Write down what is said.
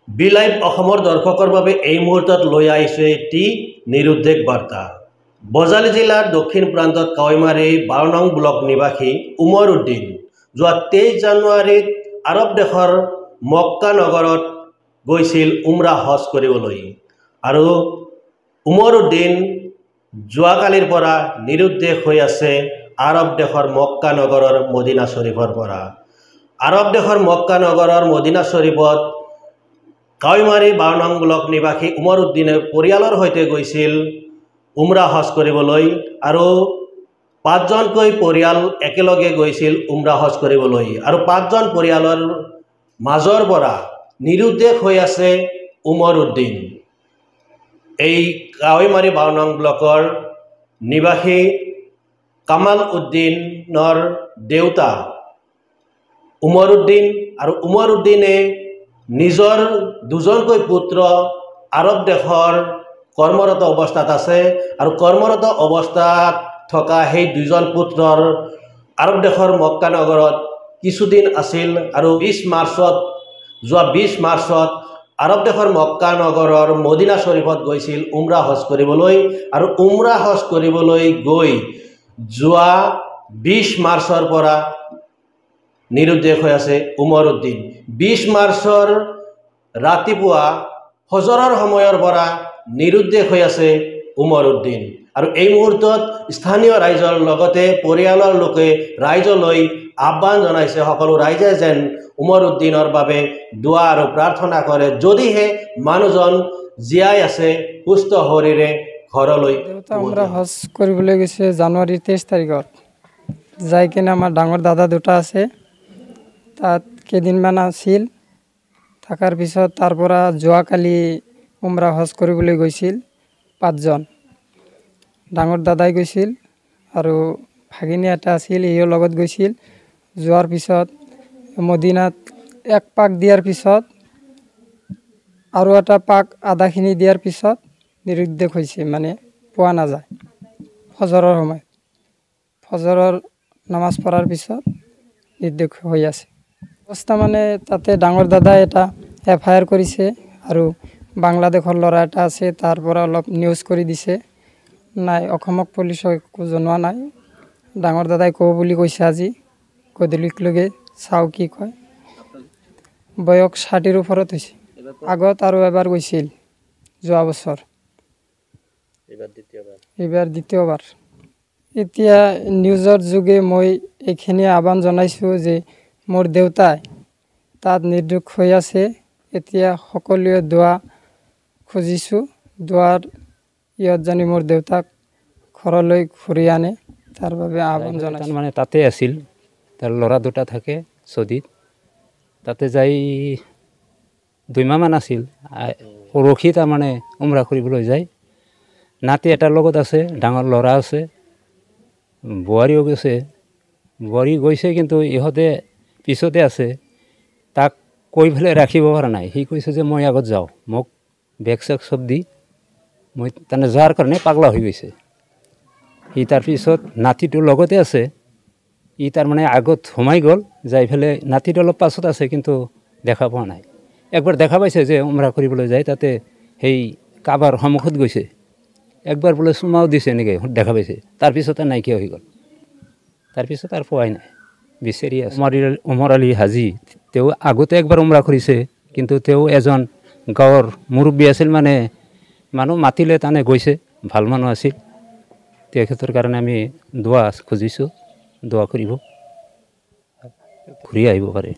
B live অসমৰ দৰ্শকৰ বাবে এই মুহূৰ্তত লৈ আহিছে এটি নিৰুদ্দেশ বাৰ্তা। বজালী জিলাৰ দক্ষিণ প্ৰান্তত কাৱৈমাৰী 12 নং ব্লক নিবাসী উমৰ উদ্দিন যোৱা 23 জানুৱাৰীত আৰৱ দেশৰ মক্কা নগৰত গৈছিল উমৰা হজ কৰিবলৈ আৰু উমৰ উদ্দিন যোৱাকালিৰ পৰা নিৰুদ্দেশ হৈ আছে আৰৱ দেশৰ মক্কা নগৰৰ মদিনা শ্বৰীফৰ পৰা। আৰৱ দেশৰ মক্কা নগৰৰ মদিনা শ্বৰীফত কাৱৈমাৰী 12 নং ব্লক নিবাসী উমৰ উদ্দিনে পৰিয়ালৰ সৈতে গৈছিল উমৰা হজ কৰিবলৈ আৰু 5জনকৈ পৰিয়াল একেলগে গৈছিল উমৰা হজ কৰিবলৈ আৰু 5জন পৰিয়ালৰ মাজৰ পৰা নিৰুদ্দেশ হৈ আছে উমৰ উদ্দিন। এই কাৱৈমাৰী 12 নং ব্লকৰ নিবাসী কামাল উদ্দিনৰ দেউতা উমৰ উদ্দিন আৰু উমৰ উদ্দিনে নিজৰ 2জনকৈ পুত্ৰ আৰৱ দেশৰ কৰ্মৰত অৱস্থাত আছে আৰু কৰ্মৰত অৱস্থাত থকা সেই 2জন পুত্ৰৰ আৰৱ দেশৰ মক্কা নগৰত কিছুদিন আছিল আৰু যোৱা 20 মাৰ্চত আৰৱ দেশৰ মক্কা নগৰৰ মদিনা শ্বৰীফত গৈছিল উমৰা হজ কৰিবলৈ আৰু উমৰা হজ কৰিবলৈ গৈ যোৱা 20 মাৰ্চৰ পৰা নিৰুদ্দেশ হৈ আছে উমৰ উদ্দিন। 20 মাৰ্চৰ ৰাতিপুৱা ফজৰৰ সময়ৰ পৰা নিৰুদ্দেশ হৈ আছে উমৰ উদ্দিন আৰু এই মুহূৰ্তত স্থানীয় ৰাইজৰ লগতে পৰিয়ালৰ লোকে ৰাইজলৈ আহ্বান জনাইছে সকলো ৰাইজে যেন উমৰ উদ্দিনৰ বাবে দোৱা আৰু প্ৰাৰ্থনা কৰে, যদিহে মানুহজন জীয়াই আছে সুস্থ শৰীৰে ঘৰলৈ। উমৰা হজ কৰিবলৈ গৈছে জানুৱাৰীৰ 23 তাৰিখত যাই কিনে আমাৰ ডাঙৰ দাদা দুটা আছে, তাত কেইদিনমান আছিল, থাকাৰ পিছত তাৰ পৰা যোৱাকালি উমৰা হজ কৰিবলৈ গৈছিল 5জন। ডাঙৰ দাদাই গৈছিল আৰু ভাগিনী এটা আছিল, সিও লগত গৈছিল। যোৱাৰ পিছত মদিনাত এক পাক দিয়াৰ পিছত আৰু এটা পাক আধাখিনি দিয়াৰ পিছত নিৰুদ্দেশ হৈছে, মানে পোৱা নাযায়। ফজৰৰ সময়ত ফজৰৰ নামাজ পঢ়াৰ পিছত নিৰুদ্দেশ হৈ আছে অৱস্থা। মানে তাতে ডাঙৰ দাদাই এটা FIR কৰিছে আৰু বাংলাদেশৰ ল'ৰা এটা আছে, তাৰ পৰা অলপ নিউজ কৰি দিছে। নাই, অসমক পুলিচক একো জনোৱা নাই। ডাঙৰ দাদাই ক'ব বুলি কৈছে আজি গধূলিলৈকে, চাওঁ কি কয়। বয়স 60ৰ ওপৰত হৈছে। আগত আৰু এবাৰ গৈছিল যোৱা বছৰ, এইবাৰ দ্বিতীয়বাৰ। এতিয়া নিউজৰ যোগে মই এইখিনি আহ্বান জনাইছোঁ যে মোৰ দেউতাই তাত নিৰুদ্দেশ হৈ আছে। এতিয়া সকলোৱে দোৱা খুজিছোঁ, দোৱাৰ ইয়ত জানি মোৰ দেউতাক ঘৰলৈ ঘূৰি আনে, তাৰ বাবে আহ্বান জনাইছোঁ। মানে তাতে আছিল, তাৰ ল'ৰা দুটা থাকে চৌদিত, তাতে যাই 2 মাহমান আছিল। পৰহি তাৰমানে উমৰা কৰিবলৈ যায়। নাতি এটাৰ লগত আছে, ডাঙৰ ল'ৰা আছে, বোৱাৰীও গৈছে। বোৱাৰী গৈছে কিন্তু ইহঁতে পিছতে আছে, তাক কৈ পেলাই ৰাখিব পৰা নাই। সি কৈছে যে মই আগত যাওঁ, মোক বেগ চেগ চব দি মই তাৰমানে যোৱাৰ কাৰণে পাগলা হৈ গৈছে। সি তাৰপিছত নাতিটোৰ লগতে আছে, ই তাৰমানে আগত সোমাই গ'ল, যাই পেলাই নাতিটো অলপ পাছত আছে কিন্তু দেখা পোৱা নাই। একবাৰ দেখা পাইছে যে উমৰা কৰিবলৈ যায়, তাতে সেই কাবাৰ সন্মুখত গৈছে, একবাৰ বোলে চুমাও দিছে, এনেকৈ দেখা পাইছে। তাৰপিছতে নাইকিয়া হৈ গ'ল, তাৰপিছত আৰু পোৱাই নাই, বিচাৰি আছে। উমৰ আলী হাজী, তেওঁ আগতে একবাৰ উমৰা কৰিছে, কিন্তু তেওঁ এজন গাঁৱৰ মুৰব্বী আছিল, মানে মানুহ মাতিলে তানে গৈছে, ভাল মানুহ আছিল। তেখেতৰ কাৰণে আমি দোৱা খুজিছোঁ, দোৱা কৰিব, ঘূৰি আহিব পাৰে।